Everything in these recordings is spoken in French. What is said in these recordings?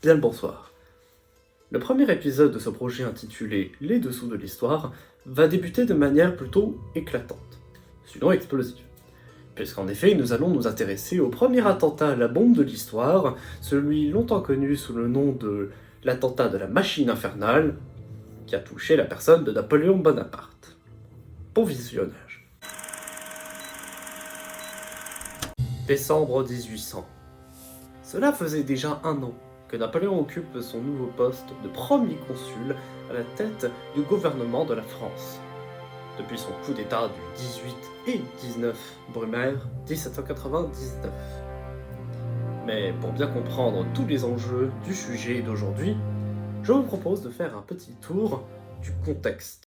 bien le bonsoir. Le premier épisode de ce projet intitulé « Les dessous de l'histoire » va débuter de manière plutôt éclatante, sinon explosive. Puisqu'en effet, nous allons nous intéresser au premier attentat à la bombe de l'histoire, celui longtemps connu sous le nom de l'attentat de la machine infernale, qui a touché la personne de Napoléon Bonaparte. Bon visionnage. Décembre 1800. Cela faisait déjà un an que Napoléon occupe son nouveau poste de premier consul à la tête du gouvernement de la France. Depuis son coup d'état du 18 et 19 Brumaire 1799. Mais pour bien comprendre tous les enjeux du sujet d'aujourd'hui, je vous propose de faire un petit tour du contexte.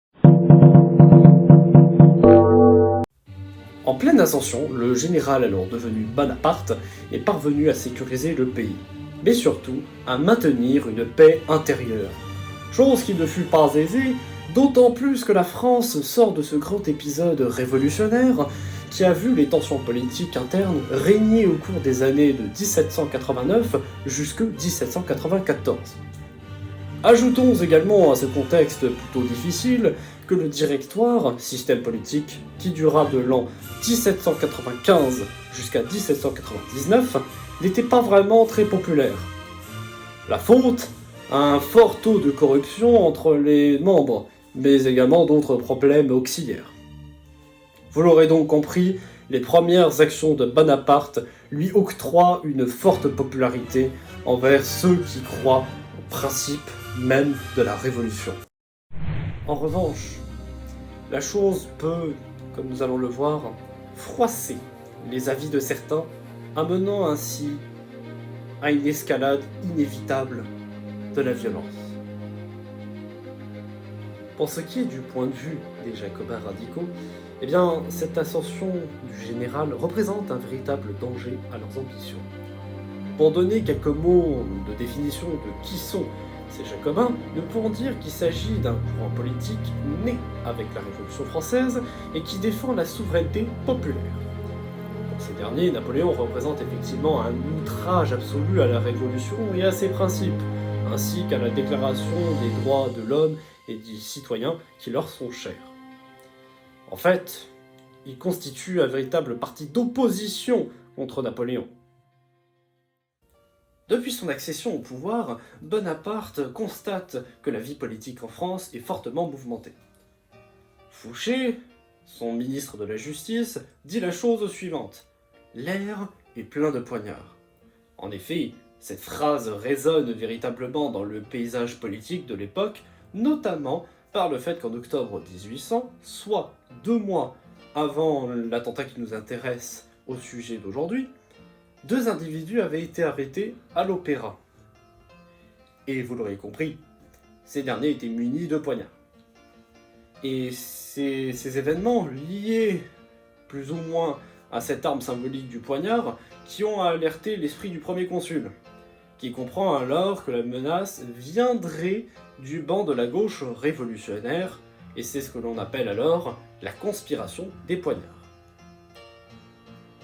En pleine ascension, le général alors devenu Bonaparte est parvenu à sécuriser le pays, mais surtout à maintenir une paix intérieure. Chose qui ne fut pas aisée, d'autant plus que la France sort de ce grand épisode révolutionnaire qui a vu les tensions politiques internes régner au cours des années de 1789 jusqu'en 1794. Ajoutons également à ce contexte plutôt difficile que le Directoire, système politique qui dura de l'an 1795 jusqu'à 1799, n'était pas vraiment très populaire. La faute, un fort taux de corruption entre les membres, mais également d'autres problèmes auxiliaires. Vous l'aurez donc compris, les premières actions de Bonaparte lui octroient une forte popularité envers ceux qui croient au principe même de la révolution. En revanche, la chose peut, comme nous allons le voir, froisser les avis de certains, amenant ainsi à une escalade inévitable de la violence. Pour ce qui est du point de vue des Jacobins radicaux, eh bien, cette ascension du général représente un véritable danger à leurs ambitions. Pour donner quelques mots de définition de qui sont ces Jacobins, nous pourrons dire qu'il s'agit d'un courant politique né avec la Révolution française et qui défend la souveraineté populaire. Pour ces derniers, Napoléon représente effectivement un outrage absolu à la Révolution et à ses principes, ainsi qu'à la déclaration des droits de l'homme et des citoyens qui leur sont chers. En fait, il constitue un véritable parti d'opposition contre Napoléon. Depuis son accession au pouvoir, Bonaparte constate que la vie politique en France est fortement mouvementée. Fouché, son ministre de la Justice, dit la chose suivante: « L'air est plein de poignards ». En effet, cette phrase résonne véritablement dans le paysage politique de l'époque, notamment par le fait qu'en octobre 1800, soit 2 mois avant l'attentat qui nous intéresse au sujet d'aujourd'hui, 2 individus avaient été arrêtés à l'opéra. Et vous l'aurez compris, ces derniers étaient munis de poignards. Et ces événements liés plus ou moins à cette arme symbolique du poignard qui ont alerté l'esprit du premier consul, qui comprend alors que la menace viendrait du banc de la gauche révolutionnaire, et c'est ce que l'on appelle alors la conspiration des poignards.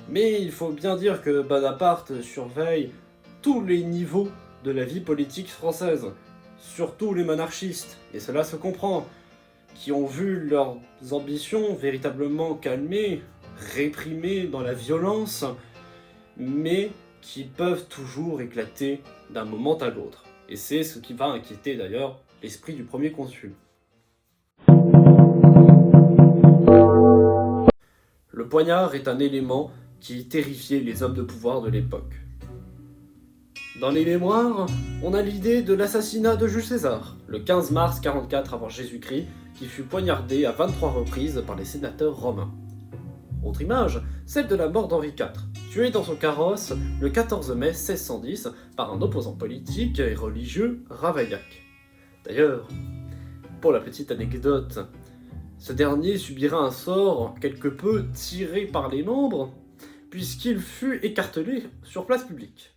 Mais il faut bien dire que Bonaparte surveille tous les niveaux de la vie politique française, surtout les monarchistes, et cela se comprend, qui ont vu leurs ambitions véritablement calmées, réprimées dans la violence, mais qui peuvent toujours éclater d'un moment à l'autre. Et c'est ce qui va inquiéter d'ailleurs l'esprit du premier consul. Le poignard est un élément qui terrifiait les hommes de pouvoir de l'époque. Dans les mémoires, on a l'idée de l'assassinat de Jules César, le 15 mars 44 avant Jésus-Christ, qui fut poignardé à 23 reprises par les sénateurs romains. Autre image, celle de la mort d'Henri IV, tué dans son carrosse le 14 mai 1610 par un opposant politique et religieux, Ravaillac. D'ailleurs, pour la petite anecdote, ce dernier subira un sort quelque peu tiré par les membres, puisqu'il fut écartelé sur place publique.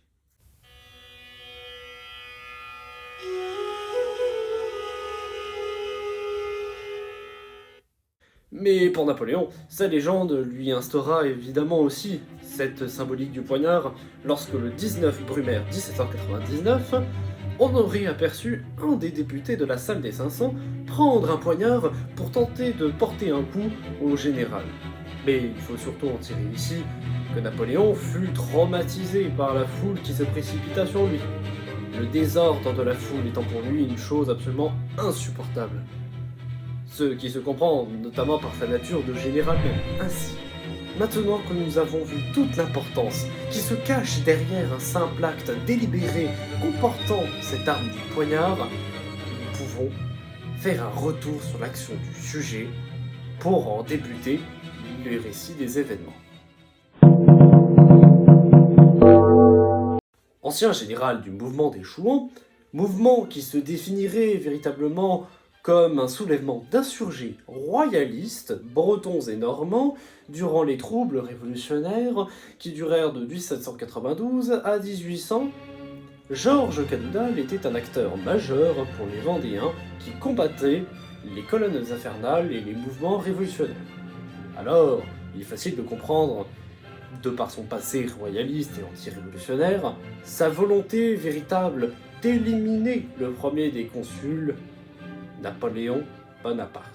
Mais pour Napoléon, sa légende lui instaura évidemment aussi cette symbolique du poignard lorsque le 19 Brumaire 1799, on aurait aperçu un des députés de la salle des 500 prendre un poignard pour tenter de porter un coup au général. Mais il faut surtout en tirer ici que Napoléon fut traumatisé par la foule qui se précipita sur lui. Le désordre de la foule étant pour lui une chose absolument insupportable. Ce qui se comprend notamment par sa nature de général même. Ainsi, maintenant que nous avons vu toute l'importance qui se cache derrière un simple acte délibéré comportant cette arme du poignard, nous pouvons faire un retour sur l'action du sujet pour en débuter le récit des événements. Ancien général du mouvement des Chouans, mouvement qui se définirait véritablement comme un soulèvement d'insurgés royalistes, bretons et normands, durant les troubles révolutionnaires qui durèrent de 1792 à 1800, Georges Cadoudal était un acteur majeur pour les Vendéens qui combattaient les colonnes infernales et les mouvements révolutionnaires. Alors, il est facile de comprendre, de par son passé royaliste et anti-révolutionnaire, sa volonté véritable d'éliminer le premier des consuls, Napoléon Bonaparte.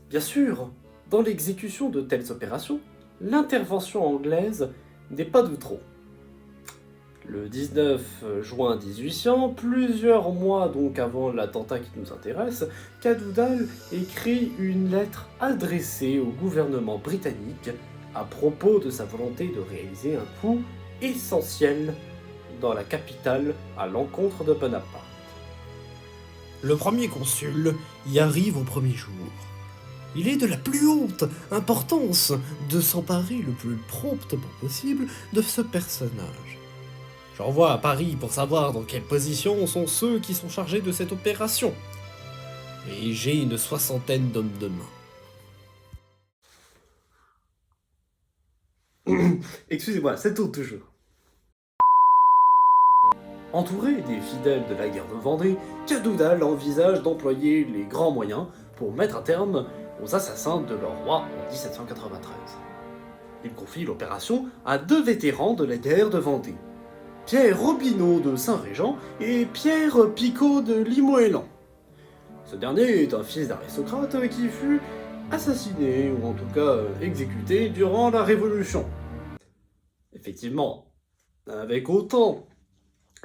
Bien sûr, dans l'exécution de telles opérations, l'intervention anglaise n'est pas de trop. Le 19 juin 1800, plusieurs mois donc avant l'attentat qui nous intéresse, Cadoudal écrit une lettre adressée au gouvernement britannique à propos de sa volonté de réaliser un coup essentiel dans la capitale à l'encontre de Bonaparte. Le premier consul y arrive au premier jour. Il est de la plus haute importance de s'emparer le plus promptement possible de ce personnage. J'envoie à Paris pour savoir dans quelle position sont ceux qui sont chargés de cette opération. Et j'ai une 60aine d'hommes de main. Excusez-moi, c'est tout toujours. Entouré des fidèles de la guerre de Vendée, Cadoudal envisage d'employer les grands moyens pour mettre un terme aux assassins de leur roi en 1793. Il confie l'opération à deux vétérans de la guerre de Vendée, Pierre Robineau de Saint-Régent et Pierre Picot de Limoëlan. Ce dernier est un fils d'aristocrate qui fut assassiné, ou en tout cas exécuté, durant la Révolution. Effectivement, avec autant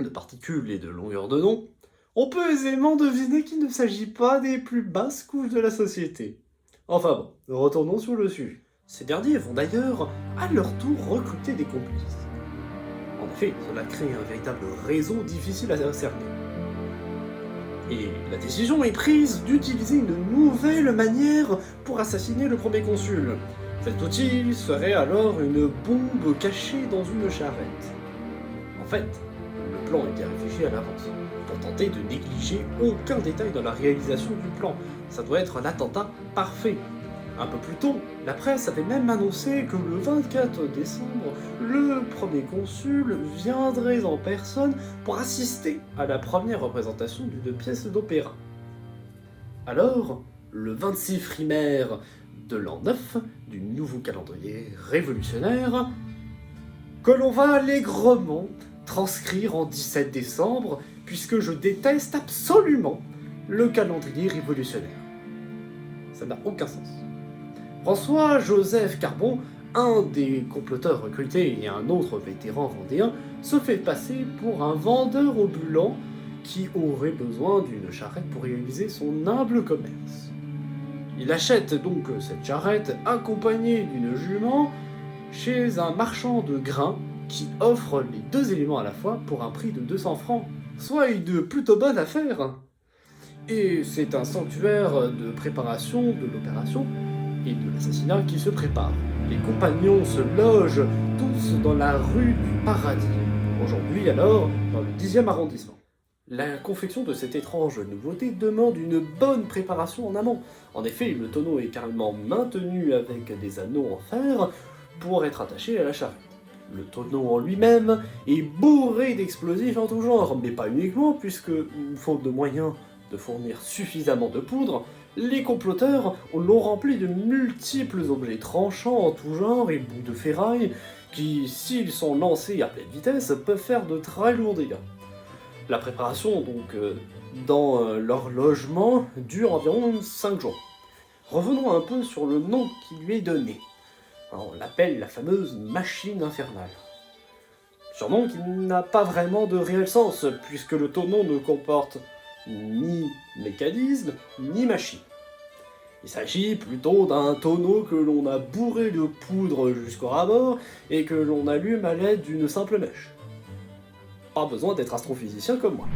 de particules et de longueur de nom, on peut aisément deviner qu'il ne s'agit pas des plus basses couches de la société. Enfin bon, retournons sur le sujet. Ces derniers vont d'ailleurs, à leur tour, recruter des complices. En effet, cela crée un véritable réseau difficile à cerner. Et la décision est prise d'utiliser une nouvelle manière pour assassiner le premier consul. Cet outil serait alors une bombe cachée dans une charrette. En fait, le plan était réfléchi à l'avance, pour tenter de négliger aucun détail dans la réalisation du plan. Ça doit être l'attentat parfait. Un peu plus tôt, la presse avait même annoncé que le 24 décembre, le premier consul viendrait en personne pour assister à la première représentation d'une pièce d'opéra. Alors, le 26 frimaire de l'an 9 du nouveau calendrier révolutionnaire, que l'on va allègrement transcrire en 17 décembre, puisque je déteste absolument le calendrier révolutionnaire. Ça n'a aucun sens. François-Joseph Carbon, un des comploteurs recrutés et un autre vétéran vendéen, se fait passer pour un vendeur ambulant qui aurait besoin d'une charrette pour réaliser son humble commerce. Il achète donc cette charrette accompagnée d'une jument chez un marchand de grains qui offre les deux éléments à la fois pour un prix de 200 francs, soit une plutôt bonne affaire. Et c'est un sanctuaire de préparation de l'opération et de l'assassinat qui se prépare. Les compagnons se logent tous dans la rue du Paradis, aujourd'hui alors dans le 10e arrondissement. La confection de cette étrange nouveauté demande une bonne préparation en amont. En effet, le tonneau est carrément maintenu avec des anneaux en fer pour être attaché à la charrette. Le tonneau en lui-même est bourré d'explosifs en tout genre, mais pas uniquement, puisque, faute de moyens de fournir suffisamment de poudre, les comploteurs l'ont rempli de multiples objets tranchants en tout genre et bouts de ferraille qui, s'ils sont lancés à pleine vitesse, peuvent faire de très lourds dégâts. La préparation, donc, dans leur logement, dure environ 5 jours. Revenons un peu sur le nom qui lui est donné. On l'appelle la fameuse machine infernale. Surnom qui n'a pas vraiment de réel sens, puisque le tonneau ne comporte ni mécanisme, ni machine. Il s'agit plutôt d'un tonneau que l'on a bourré de poudre jusqu'au rabord et que l'on allume à l'aide d'une simple mèche. Pas besoin d'être astrophysicien comme moi.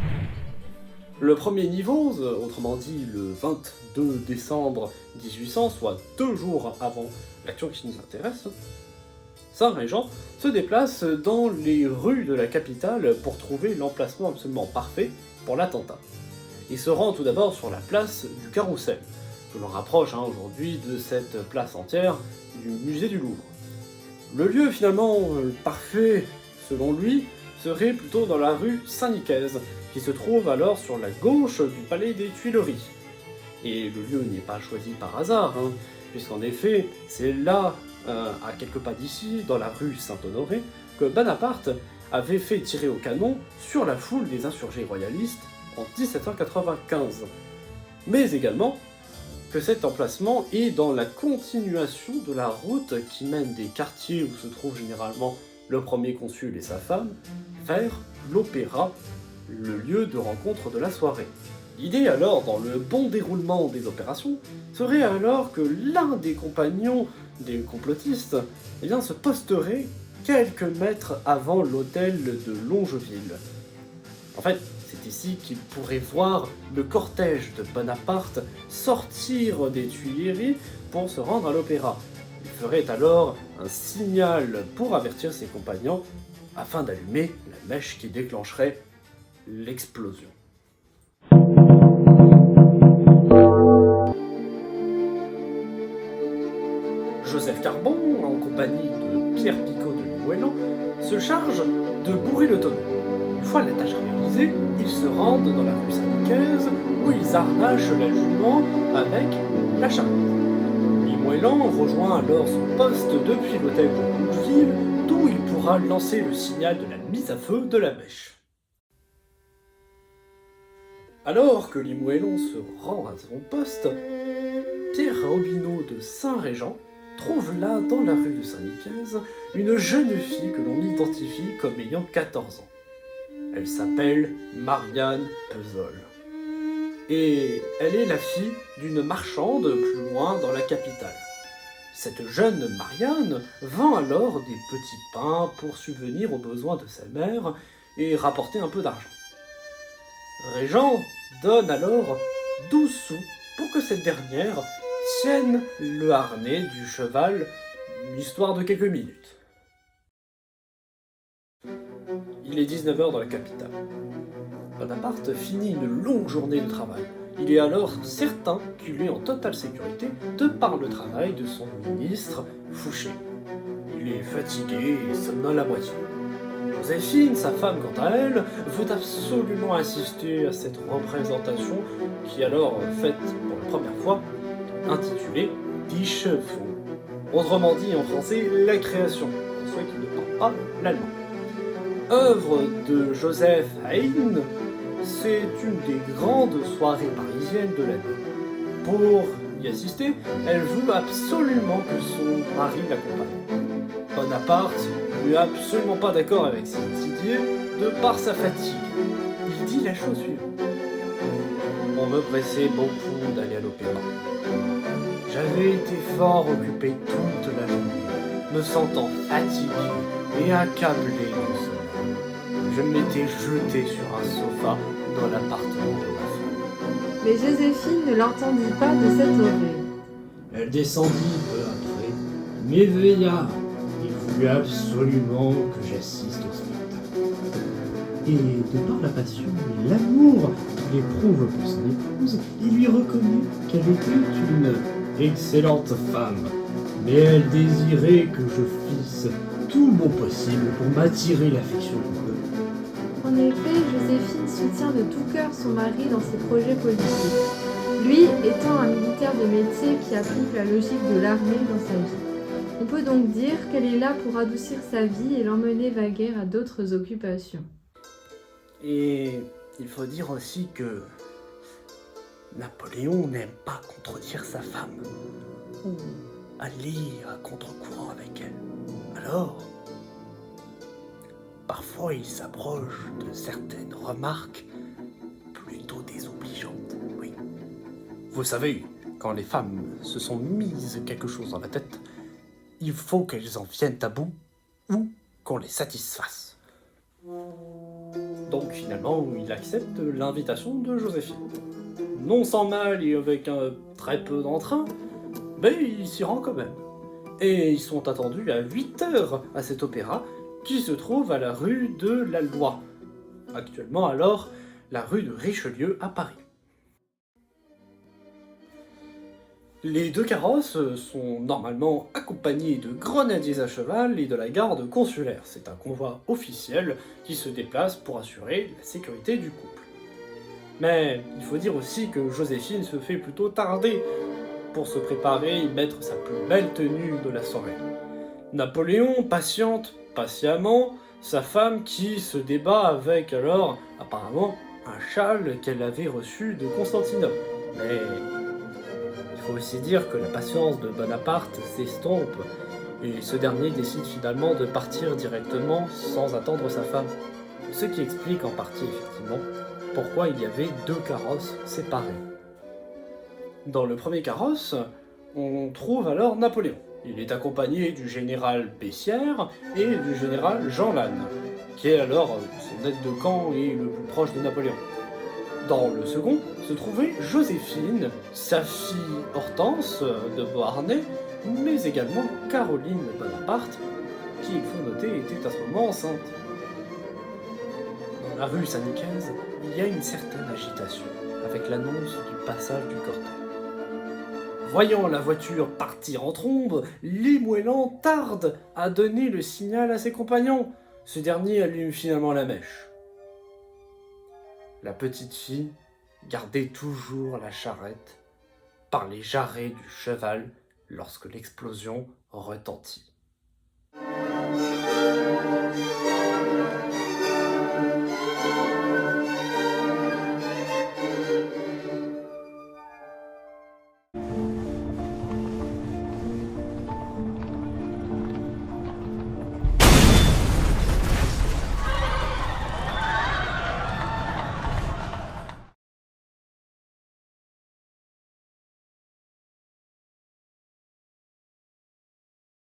Le premier niveau, autrement dit le 22 décembre 1800, soit 2 jours avant l'action qui nous intéresse, Saint-Régent se déplace dans les rues de la capitale pour trouver l'emplacement absolument parfait pour l'attentat. Il se rend tout d'abord sur la place du Carrousel, que l'on rapproche aujourd'hui de cette place entière du musée du Louvre. Le lieu finalement parfait, selon lui, serait plutôt dans la rue Saint-Nicaise, qui se trouve alors sur la gauche du palais des Tuileries. Et le lieu n'est pas choisi par hasard, puisqu'en effet, c'est là, à quelques pas d'ici, dans la rue Saint-Honoré, que Bonaparte avait fait tirer au canon sur la foule des insurgés royalistes en 1795. Mais également que cet emplacement est dans la continuation de la route qui mène des quartiers où se trouve généralement le premier consul et sa femme, vers l'opéra, le lieu de rencontre de la soirée. L'idée alors, dans le bon déroulement des opérations, serait alors que l'un des compagnons des complotistes se posterait quelques mètres avant l'hôtel de Longeville. En fait, c'est ici qu'il pourrait voir le cortège de Bonaparte sortir des Tuileries pour se rendre à l'opéra. Il ferait alors un signal pour avertir ses compagnons afin d'allumer la mèche qui déclencherait l'explosion. Joseph Carbon, en compagnie de Pierre Picot de Limoëlan, se charge de bourrer le tonneau. Une fois la tâche réalisée, ils se rendent dans la rue Saint-Nicaise où ils harnachent la jument avec la charrette. Limoëlan rejoint alors son poste depuis l'hôtel de Longeville, d'où il pourra lancer le signal de la mise à feu de la mèche. Alors que Limoëlan se rend à son poste, Pierre Robineau de Saint-Régent trouve là, dans la rue de Saint-Nicaise, une jeune fille que l'on identifie comme ayant 14 ans. Elle s'appelle Marianne Peuzol. Et elle est la fille d'une marchande plus loin dans la capitale. Cette jeune Marianne vend alors des petits pains pour subvenir aux besoins de sa mère et rapporter un peu d'argent. Régent donne alors 12 sous pour que cette dernière tienne le harnais du cheval, histoire de quelques minutes. Il est 19h dans la capitale. Bonaparte finit une longue journée de travail. Il est alors certain qu'il est en totale sécurité de par le travail de son ministre Fouché. Il est fatigué et somnole à moitié. Joséphine, sa femme quant à elle, veut absolument assister à cette représentation qui est alors faite pour la première fois, intitulée Die Schöpfung. Autrement dit en français, la création, pour ceux qui ne parlent pas l'allemand. Œuvre de Joseph Haydn, c'est une des grandes soirées parisiennes de l'année. Pour y assister, elle veut absolument que son mari l'accompagne. Bonaparte n'est absolument pas d'accord avec cette idée de par sa fatigue. Il dit la chose suivante. On me pressait beaucoup d'aller à l'opéra. J'avais été fort occupé toute la journée, me sentant fatigué et accablé de sommeil. Je m'étais jeté sur un sofa dans l'appartement de ma femme. Mais Joséphine ne l'entendit pas de cette oreille. Elle descendit peu après, m'éveilla et voulut absolument que j'assiste au spectacle. Et de par la passion et l'amour qu'il éprouve pour son épouse, il lui reconnut qu'elle était une excellente femme, mais elle désirait que je fisse tout mon possible pour m'attirer l'affection du peuple. En effet, Joséphine soutient de tout cœur son mari dans ses projets politiques. Lui étant un militaire de métier qui applique la logique de l'armée dans sa vie. On peut donc dire qu'elle est là pour adoucir sa vie et l'emmener vaguer à d'autres occupations. Et il faut dire aussi que Napoléon n'aime pas contredire sa femme, ou aller à contre-courant avec elle. Alors, parfois il s'approche de certaines remarques plutôt désobligeantes, oui. Vous savez, quand les femmes se sont mises quelque chose dans la tête, il faut qu'elles en viennent à bout ou qu'on les satisfasse. Donc finalement, il accepte l'invitation de Joséphine. Non sans mal et avec très peu d'entrain, mais il s'y rend quand même. Et ils sont attendus à 8 heures à cet opéra qui se trouve à la rue de la Loi. Actuellement alors, la rue de Richelieu à Paris. Les deux carrosses sont normalement accompagnés de grenadiers à cheval et de la garde consulaire. C'est un convoi officiel qui se déplace pour assurer la sécurité du couple. Mais il faut dire aussi que Joséphine se fait plutôt tarder pour se préparer et mettre sa plus belle tenue de la soirée. Napoléon patiente patiemment sa femme qui se débat avec alors apparemment un châle qu'elle avait reçu de Constantinople. Mais il faut aussi dire que la patience de Bonaparte s'estompe et ce dernier décide finalement de partir directement sans attendre sa femme. Ce qui explique en partie effectivement pourquoi il y avait deux carrosses séparées. Dans le premier carrosse, on trouve alors Napoléon. Il est accompagné du général Bessières et du général Jean Lannes, qui est alors son aide de camp et le plus proche de Napoléon. Dans le second se trouvait Joséphine, sa fille Hortense de Beauharnais, mais également Caroline Bonaparte, qui, il faut noter, était à ce moment enceinte. Dans la rue Saint-Nicaise, il y a une certaine agitation, avec l'annonce du passage du cortège. Voyant la voiture partir en trombe, Limoëlan tarde à donner le signal à ses compagnons. Ce dernier allume finalement la mèche. La petite fille gardait toujours la charrette par les jarrets du cheval lorsque l'explosion retentit.